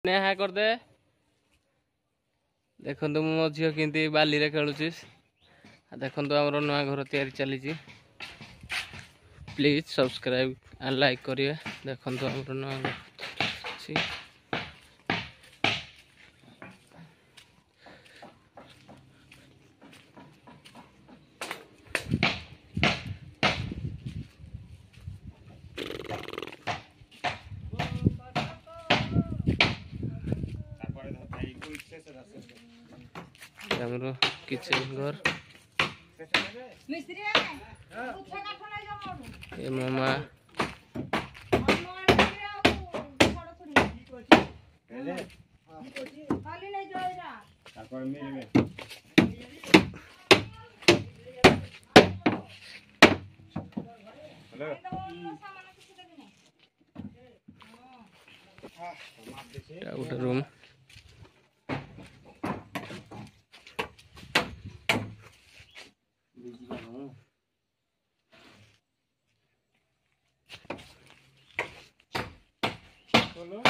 नेहा कर दे देखो मो झील के बाली रे खेलुची देखो आम नुआ घर तैयारी चली प्लीज सब्सक्राइब एंड लाइक करिए देखो आम नुआ घर किचन घर ये मामा गोटे रूम बोलो